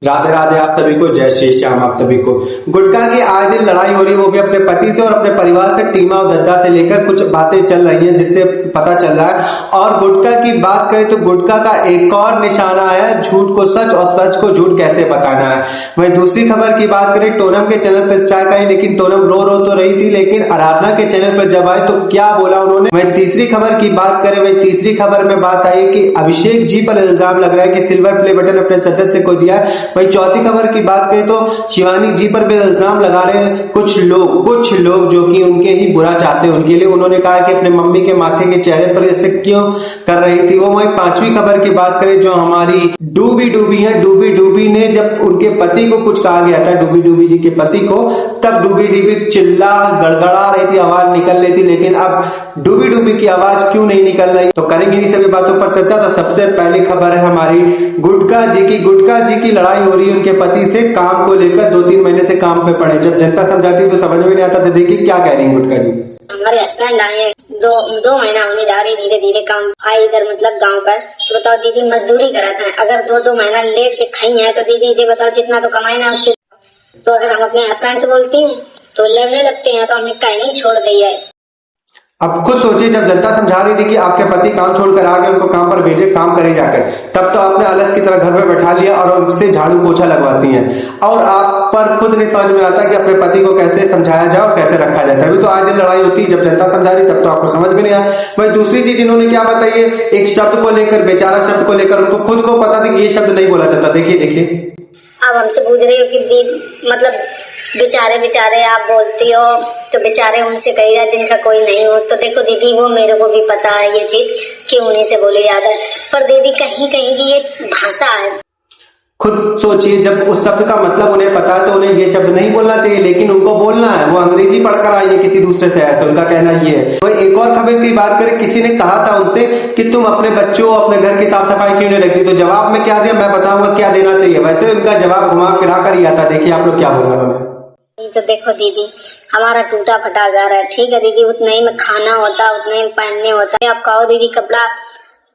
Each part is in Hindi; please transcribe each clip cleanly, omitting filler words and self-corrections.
राधे राधे आप सभी को, जय श्री श्याम आप सभी को। गुटखा की आए दिन लड़ाई हो रही है, वो भी अपने पति से और अपने परिवार से। टीमा और दद्दा से लेकर कुछ बातें चल रही हैं जिससे पता चल रहा है। और गुटखा की बात करें तो गुटखा का एक और निशाना है झूठ को सच और सच को झूठ कैसे बताना है। वहीं दूसरी खबर की बात करें, टोनम के चैनल पर स्ट्राइक आई, लेकिन टोनम रो तो रही थी, लेकिन आराधना के चैनल पर जब आए तो क्या बोला उन्होंने। वहीं तीसरी खबर की बात करें, वहीं तीसरी खबर में बात आई कि अभिषेक जी पर इल्जाम लग रहा है कि सिल्वर प्ले बटन अपने सदस्य को दिया। वहीं चौथी खबर की बात करें तो शिवानी जी पर भी इल्जाम लगा रहे हैं कुछ लोग जो कि उनके ही बुरा चाहते हैं उनके लिए। उन्होंने कहा कि अपने मम्मी के माथे के चेहरे पर ऐसे क्यों कर रही थी वो। वहीं पांचवी खबर की बात करें जो हमारी डूबी है, डूबी ने जब उनके पति को कुछ कहा गया था, डूबी जी के पति को, तब डूबी चिल्ला गड़गड़ा रही थी, आवाज निकल रही थी। लेकिन अब डूबी की आवाज क्यों नहीं निकल रही, तो करेंगे इन सभी बातों पर चर्चा। तो सबसे पहली खबर है हमारी गुटखा जी की लड़ाई हो रही है उनके पति से काम को लेकर। 2-3 महीने से काम पे पड़े, जब जनता समझाती तो समझ में नहीं आता था। देखिए क्या कह रही है गुटखा जी। हमारे हस्बैंड आए दो महीना होने जा रही, धीरे धीरे काम आए इधर मतलब गांव पर। तो बताओ दीदी मजदूरी कराता है, अगर 2 महीना लेट के खाई है तो दीदी ये बताओ जितना तो कमाई ना उससे। तो अगर हम अपने हस्बैंड से बोलती हूँ तो लड़ने लगते हैं, तो हमने कहीं नहीं छोड़ दी है। अब खुद सोचिए, जब जनता समझा रही थी कि आपके पति काम छोड़कर आ गए, उनको काम पर भेजे, काम करे जाकर, तब तो आपने आलस की तरह घर में बैठा लिया और उनसे झाड़ू पोछा लगवाती हैं। और आप पर खुद नहीं समझ में आता कि अपने पति को कैसे समझाया जाए और कैसे रखा जाता है। अभी तो आज दिन लड़ाई होती है, जब जनता समझा रही तब तो आपको समझ में नहीं आया। वही दूसरी चीज इन्होंने क्या बताई है, एक शब्द को लेकर, बेचारा शब्द को लेकर, उनको खुद को पता था कि ये शब्द नहीं बोला जाता। देखिए अब हमसे पूछ रहे हो कि मतलब बेचारे आप बोलती हो तो बेचारे उनसे कहिएगा जिनका कोई नहीं हो। तो देखो दीदी वो मेरे को भी पता है ये चीज कि उन्हीं से बोली जाता है, पर दीदी कहीं की ये भाषा है। खुद सोचिए, जब उस शब्द का मतलब उन्हें पता है तो उन्हें ये शब्द नहीं बोलना चाहिए, लेकिन उनको बोलना है। वो अंग्रेजी पढ़कर आई है किसी दूसरे शहर से, उनका कहना ये है। तो एक और खबर की बात करें, किसी ने कहा था उनसे कि तुम अपने बच्चों अपने घर की साफ सफाई क्यों नहीं रखती, तो जवाब में क्या दिया मैं बताऊंगा क्या देना चाहिए। वैसे उनका जवाब घुमा फिरा कर ही आता। देखिए आप लोग क्या बोल रहे हैं। तो देखो दीदी हमारा टूटा फटा घर है, ठीक है दीदी, उतने ही में खाना होता है, उतने ही पहनने होता है। आप कहो दीदी कपड़ा,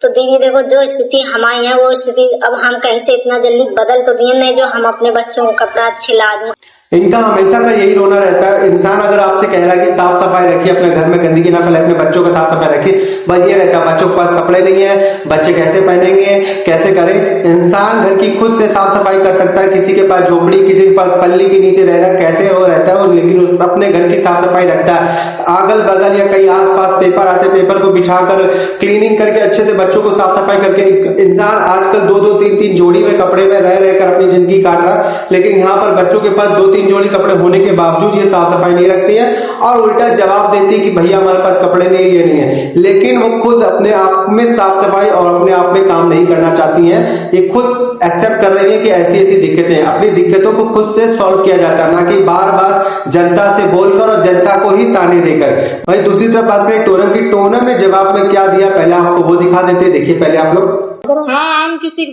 तो दीदी देखो जो स्थिति हमारी है वो स्थिति अब हम कहीं से इतना जल्दी बदल तो दिए नहीं जो हम अपने बच्चों को कपड़ा अच्छे ला दूं। इनका हमेशा का यही रोना रहता है। इंसान अगर आपसे कह रहा है कि साफ सफाई रखिए, अपने घर में गंदगी ना फैलाए, अपने बच्चों का साफ सफाई रखिए, बस ये रहता है बच्चों के पास कपड़े नहीं है, बच्चे कैसे पहनेंगे, कैसे करें। इंसान घर की खुद से साफ सफाई कर सकता है, किसी के पास झोपड़ी, किसी के पास पल्ली के नीचे रह रहा है, कैसे वो रहता है, लेकिन अपने घर की साफ सफाई रखता है। अगल बगल या कहीं आसपास पेपर आते, पेपर को बिछाकर क्लीनिंग करके अच्छे से बच्चों को साफ सफाई करके। इंसान आजकल 2-2, 3-3 जोड़ी में कपड़े में रह रहकर अपनी जिंदगी काट रहा, लेकिन यहाँ पर बच्चों के पास 2-3 जोड़ी कपड़े होने के बावजूद ये साफ सफाई नहीं रखती है और उल्टा जवाब देती है कि भैया हमारे पास कपड़े नहीं, ये नहीं है। लेकिन वो खुद अपने आप में साफ सफाई और अपने आप में काम नहीं करना चाहती हैं। ये खुद एक्सेप्ट कर रही है कि ऐसी ऐसी दिक्कतें हैं। अपनी दिक्कतों को खुद से सॉल्व किया जाता है, ना कि बार बार जनता से बोलकर और जनता को ही ताने देकर। वही दूसरी तरफ बात करें टोनम की, टोनम ने जवाब में क्या दिया पहले आपको वो दिखा देते। देखिए पहले आप लोग। हाँ हम किसी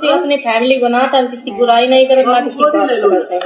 अपनी फैमिली बनाते, हम किसी बुराई नहीं करते, ना किसी बात करते हैं।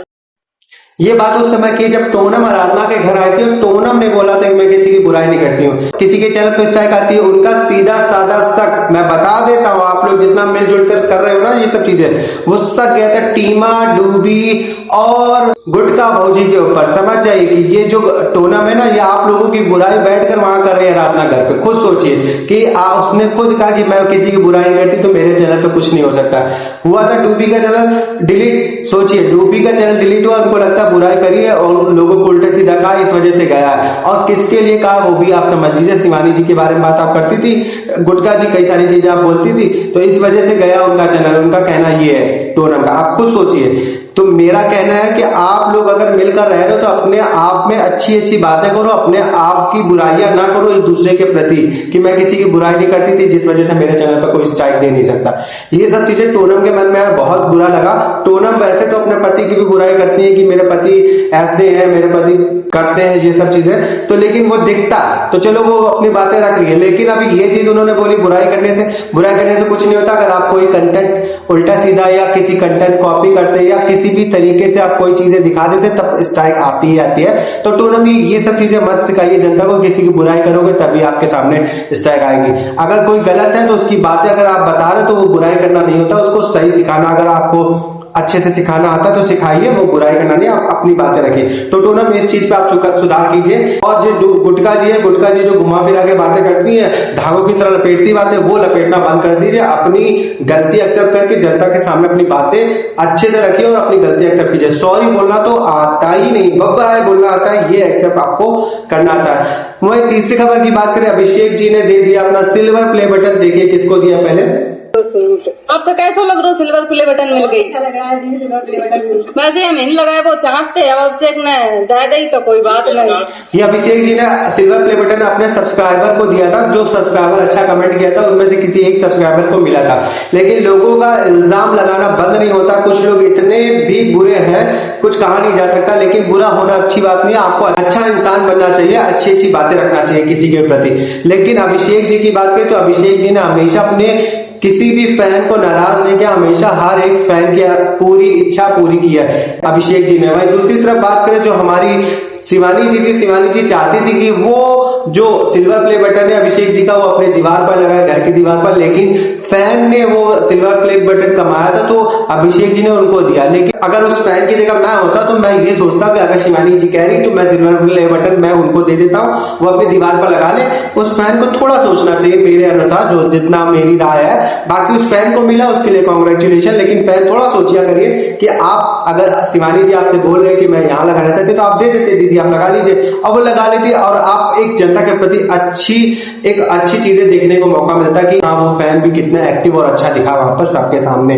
ये बात उस समय की जब टोनम आराधना के घर आई थी, टोनम ने बोला था कि मैं किसी की बुराई नहीं करती हूँ। किसी के चैनल पर स्ट्राइक आती है, उनका सीधा साधा शक मैं बता देता हूँ, आप लोग जितना मिलजुल कर रहे हो ना ये सब चीजें, वो शक गया था टीमा, डूबी और गुटखा भौजी के ऊपर। समझ जाइए कि ये जो टोनम है ना, ये आप लोगों की बुराई बैठकर वहां कर रहे हैं आराधना घर पे। खुद सोचिए कि उसने खुद कहा कि मैं किसी की बुराई नहीं करती तो मेरे चैनल पे कुछ नहीं हो सकता। हुआ था डूबी का चैनल डिलीट, सोचिए डूबी का चैनल डिलीट हुआ, उनको लगता बुराई करी है और लोगों को उल्टे सीधा कहा, इस वजह से गया है। और किसके लिए कहा वो भी आप समझ लीजिए। शिवानी जी के बारे में बात आप करती थी, गुटखा जी कई सारी चीजें आप बोलती थी, तो इस वजह से गया उनका चैनल। उनका कहना ये है टोनम का, आप खुद सोचिए। तो मेरा कहना है कि आप लोग अगर मिलकर रह रहे हो तो अपने आप में अच्छी अच्छी बातें करो, अपने आप की बुराइयां ना करो एक दूसरे के प्रति, कि मैं किसी की बुराई नहीं करती थी जिस वजह से मेरे चैनल पर कोई स्ट्राइक दे नहीं सकता। ये सब चीजें टोनम के मन में बहुत बुरा लगा। टोनम वैसे तो अपने पति की भी बुराई करती है कि मेरे पति ऐसे हैं, मेरे पति करते हैं ये सब चीजें, तो लेकिन वो दिखता तो चलो वो अपनी बातें रख रही है। लेकिन अभी ये चीज उन्होंने बोली बुराई करने से कुछ नहीं होता। अगर आप कोई कंटेंट उल्टा सीधा या किसी कंटेंट कॉपी करते या किसी भी तरीके से आप कोई चीजें दिखा देते तब स्ट्राइक आती ही आती है। तो टोनम ये सब चीजें मत सिखाइए जनता को, किसी की बुराई करोगे तभी आपके सामने स्ट्राइक आएगी। अगर कोई गलत है तो उसकी बातें अगर आप बता रहे तो वो बुराई करना नहीं होता, उसको सही सिखाना। अगर आपको अच्छे से सिखाना आता तो सिखाइए, वो बुराई करना नहीं, आप अपनी बातें रखिए। तो टोनम इस चीज पे आप सुधार कीजिए। और जो गुटका जी जो घुमा फिरा के बातें करती है, धागों की तरह लपेटती बातें, वो लपेटना बंद कर दीजिए। अपनी गलती एक्सेप्ट करके जनता के सामने अपनी बातें अच्छे से रखिए और अपनी गलती एक्सेप्ट कीजिए। सॉरी बोलना तो आता ही नहीं, बब्बा है बोलना आता है, ये एक्सेप्ट आपको करना आता है। वही तीसरी खबर की बात करें, अभिषेक जी ने दे दिया अपना सिल्वर प्ले बटन। देखिए किसको दिया पहले। आपको कैसा लग रहा है सिल्वर प्ले बटन मिल गई? वैसे हमें नहीं लगाया, वो चाहते अब अभिषेक ने दे दी तो कोई बात नहीं। ये अभिषेक जी ने सिल्वर प्ले बटन अपने सब्सक्राइबर को दिया था। जो सब्सक्राइबर अच्छा कमेंट किया था उनमें से किसी एक सब्सक्राइबर को मिला था। लेकिन लोगों का इल्जाम लगाना बंद नहीं होता। कुछ लोग इतने भी बुरे हैं, कुछ कहा नहीं जा सकता, लेकिन बुरा होना अच्छी बात नहीं है। आपको अच्छा इंसान बनना चाहिए, अच्छी बातें रखना चाहिए किसी के प्रति। लेकिन अभिषेक जी की बात करें तो अभिषेक जी ने हमेशा अपने किसी भी फैन को नाराज नहीं किया, हमेशा हर एक फैन की पूरी इच्छा पूरी की है अभिषेक जी ने। वहीं दूसरी तरफ बात करें जो हमारी शिवानी जी थी, शिवानी जी चाहती थी कि वो जो सिल्वर प्ले बटन है अभिषेक जी का वो अपने दीवार पर लगाए, घर की दीवार पर, लेकिन फैन ने वो सिल्वर प्ले बटन कमाया था तो अभिषेक जी ने उनको दिया। लेकिन अगर उस फैन की जगह मैं होता तो मैं ये सोचता कि अगर शिवानी जी कह रही तो मैं सिल्वर प्ले बटन मैं उनको दे देता हूँ, वो अपनी दीवार पर लगा ले। उस फैन को थोड़ा सोचना चाहिए मेरे अनुसार, जो जितना मेरी राय है। बाकी उस फैन को मिला उसके लिए कांग्रेचुलेशन, लेकिन फैन थोड़ा सोचिया करिए कि आप अगर शिवानी जी आपसे बोल रहे हैं कि मैं यहाँ लगाना चाहती तो आप दे देते, दीदी आप लगा लीजिए। अब वो लगा लेती और आप एक जनता के प्रति अच्छी चीजें देखने को मौका मिलता कि हाँ वो फैन भी कितना एक्टिव और अच्छा दिखा वहां पर सबके सामने।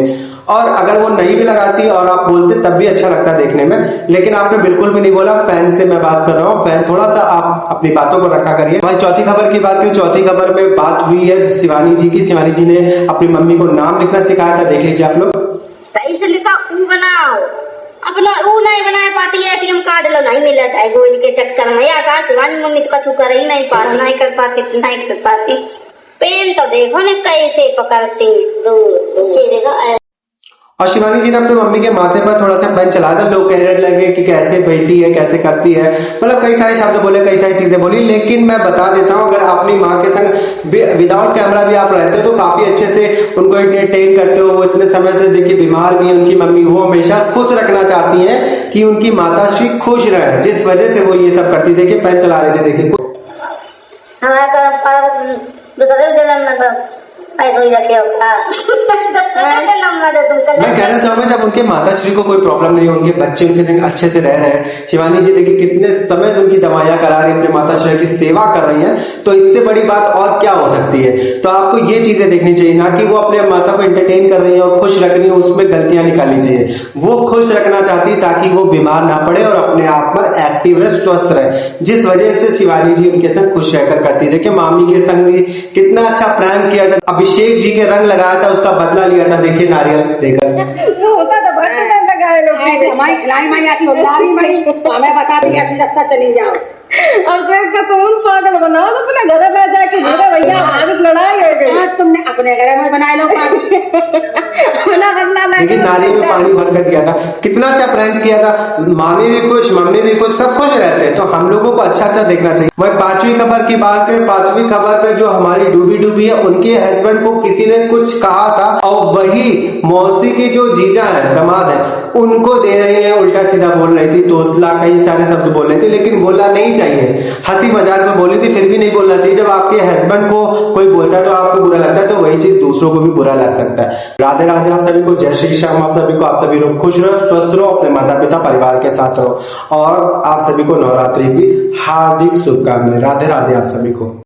और अगर वो नहीं भी लगाती और आप बोलते तब भी अच्छा लगता देखने में। लेकिन आपने बिल्कुल भी नहीं बोला, फैन से मैं बात कर रहा हूँ, फैन थोड़ा सा आप अपनी बातों को रखा करिए। भाई चौथी खबर की बात करें, चौथी खबर में बात हुई है शिवानी जी की। शिवानी जी ने अपनी मम्मी को नाम लिखना सिखाया था, देख लीजिए आप लोग। सही से लिखा ऊ बनाओ, अपना ऊ नहीं बनाए पाती है, एटीएम कार्ड लो नहीं मिला था गोल के चक्कर में। या कहा शिवानी मम्मी तो कछु कर ही नहीं पा रहा, नहीं कर पाती। पेन तो देखो न कैसे पकड़ती दो। और शिवानी जी ने अपनी मम्मी के माथे पर थोड़ा सा पेन चलाया था। लोग कहने लगे कि कैसे बैठी है, कैसे करती है, मतलब कई सारे शब्द बोले, कई सारी चीजें बोली। लेकिन मैं बता देता हूँ, अगर अपनी माँ के संग विदाउट कैमरा भी आप रहते हो तो काफी अच्छे से उनको एंटरटेन करते हो। वो इतने समय से देखिए बीमार भी है उनकी मम्मी, वो हमेशा खुश रखना चाहती है कि उनकी माताश्री खुश रहे, जिस वजह से वो ये सब करती। देखिए पेन चला रहे थे, देखिए मैं कहना चाहूंगा जब उनके माताश्री को कोई प्रॉब्लम नहीं है, उनके बच्चे उनके संग अच्छे से रह रहे हैं। शिवानी जी देखिए कितने समय से उनकी दवाइयां करा रही है, अपने माताश्री की सेवा कर रही हैं, तो इससे बड़ी बात और क्या हो सकती है। तो आपको ये चीजें देखनी चाहिए, ना कि वो अपने माता को एंटरटेन कर रही है और खुश रख रही है, उसमें गलतियां निकालनी चाहिए। वो खुश रखना चाहती है ताकि वो बीमार ना पड़े और अपने आप पर एक्टिव रहे, स्वस्थ रहे, जिस वजह से शिवानी जी उनके संग खुश रहकर करती। देखिए मामी के संग भी कितना अच्छा प्रैंक किया था, अभिषेक जी के रंग लगाया था, उसका बदला लिया था। देखिए नारियल देकर होता तो भट्टे में लगाए लोग हमें बता दी ऐसी रास्ता चली जाओ। अभिषेक का तो उन पागल बनाओ तो अपने घर में जाके मेरा भैया आज लड़ाई हो गई। तुमने अपने घर में बनाए लो लेकिन नारियल में पानी भर कर दिया था। कितना अच्छा प्रैंक किया था, मामी भी खुश, मम्मी भी खुश, सब खुश रहते हैं। तो हम लोगों को अच्छा देखना चाहिए। वही पांचवी खबर की बात करें, पांचवी खबर पे जो हमारी डूबी है, उनके हस्बैंड को किसी ने कुछ कहा था और वही मौसी की जो जीजा है, दामाद है, उनको दे रही है, उल्टा सीधा बोल रही थी, तोतला कई सारे शब्द बोल रही थी, लेकिन बोलना नहीं चाहिए। हंसी मजाक में बोली थी, फिर भी नहीं बोलना चाहिए। जब आपके हस्बैंड को कोई बोलता है तो आपको बुरा लगता है, तो वही चीज दूसरों को भी बुरा लग सकता है। राधे राधे आप सभी को, जय श्री श्याम आप सभी को। आप सभी लोग खुश रहो, स्वस्थ रहो, अपने माता पिता परिवार के साथ रहो और आप सभी को नवरात्रि की हार्दिक शुभकामनाएं। राधे राधे आप सभी को।